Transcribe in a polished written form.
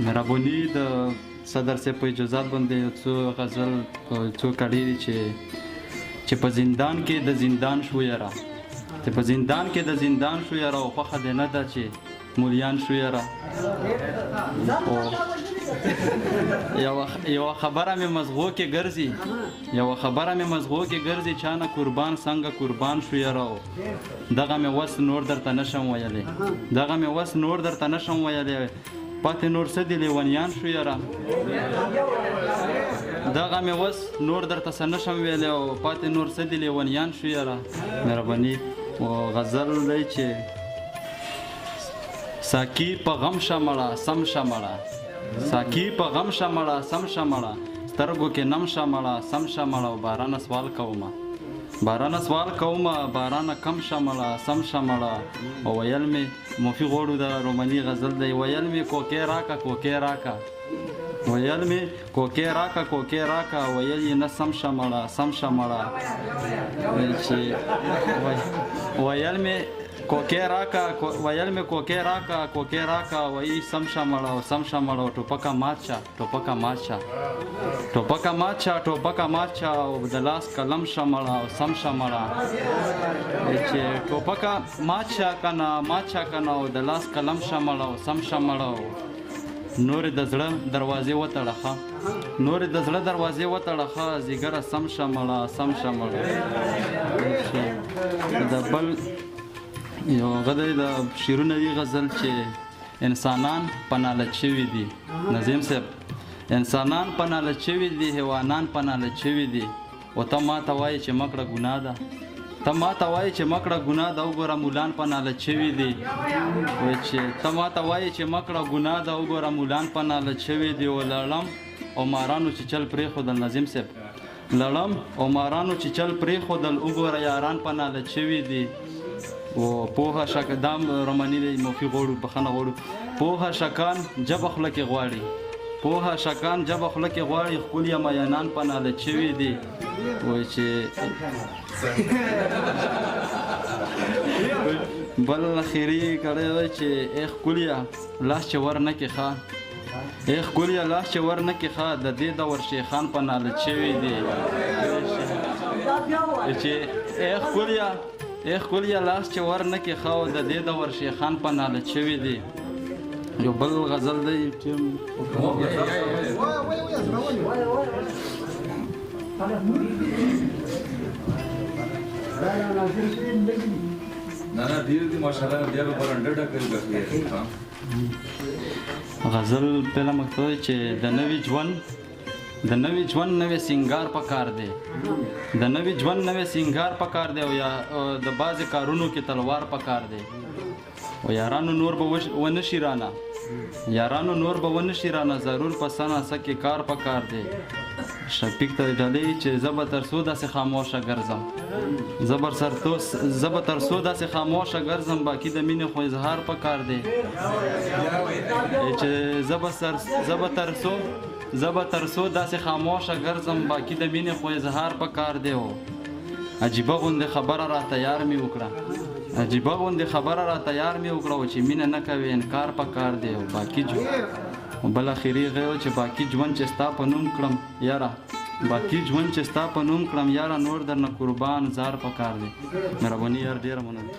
مهرباني د صدر صاحب په اجازت باندې یو څو غزل څو کړي دي چې په زندان کې د زندان شو یاره چې په زندان کې د زندان شو یاره او خوښه دې نه ده چې مولیان شو یاره یوه خبره مې مزغو کې ګرځي چا نه قربان څنګه قربان شو یاره دغه مې وس نور درته نشم ویلی پاتې نور څه دي لیونیان شو یاره دغه مې وس نور درته څه نشم ویلی او پاتې نور څه دي لیونیان شو یاره مهرباني غزل دی چې ساقي په غم شمړه سم شمړه ساقي په غم شمړه سم شمړه سترګو کې نم شمړه سم شمړه او باران سوال کومه باران کم شمړه سم شمړه او ویل مې موفي غوړو د روماني غزل دی ویل مې کوکې راکا ویل مې کوکې راکا ویل یې نه سم شمړه ویل مې کوکې راکا وایي سم شمړه او ټوپکه ماچا او د لاس قلم شمړه او سم شمړه چې ټوپکه ماچا کنه او د لاس قلم شمړه او سم شمړه نور د زړه دروازې وتړه زیګره سم شمړه د بل یو غدی د شیرونه دی غزل چې انسانان پنالت شوي دي نظیم صاحب انسانان پنالت شوي دي حیوانان پنالت شوي دي او ته ماته وایې چې مکړه ګناه ده وګوره مولان پنالت شوي دي وګوره مولان پنالت شوي دي او لړم او مارانو چې چل پرېښودل نظیم صاحب وګوره یاران پنالت شوي دي و پوهه شک دام رومانی دی موفي غوړو بخنه غوړو پوهه شکان جب خلک غواړي خپل یمایانان پنالت شوي دي وای چې بل اخیری کړی وای چې اخ کولیا لاس چې ورنه کې ښه د دې دور شیخان پنالت شوي دي چې اخ کولیا لاس چې ورنه کې ښه د دې دور شیخان پنالت شوي دي یو بل غزل دی چې غزل پهله مکتوب چې د نوي ژوند نوې سینګار پکار دی او یا د بعضې کارونو کې تلوار پکار دی او یارانو نور به ونشي رانه ضرور په سنه سکې کار پکار دی شفیق ته ډالۍ چې زه به تر څو داسې خاموشه ګرځم باقي د مینې خو اظهار پکار دی چې زه به تر څو داسې خاموشه ګرځم باقي د مینې خو اظهار پکار دی عجیبه غوندې خبره راته یار مې وکړه چې مینه نه کوي انکار پکار دی او باقي بل اخیری غیو چې باقي ژوند چې ستا په نوم کړم یاره نور درنه قربان زار پکار دی مهرباني یار ډېره مننه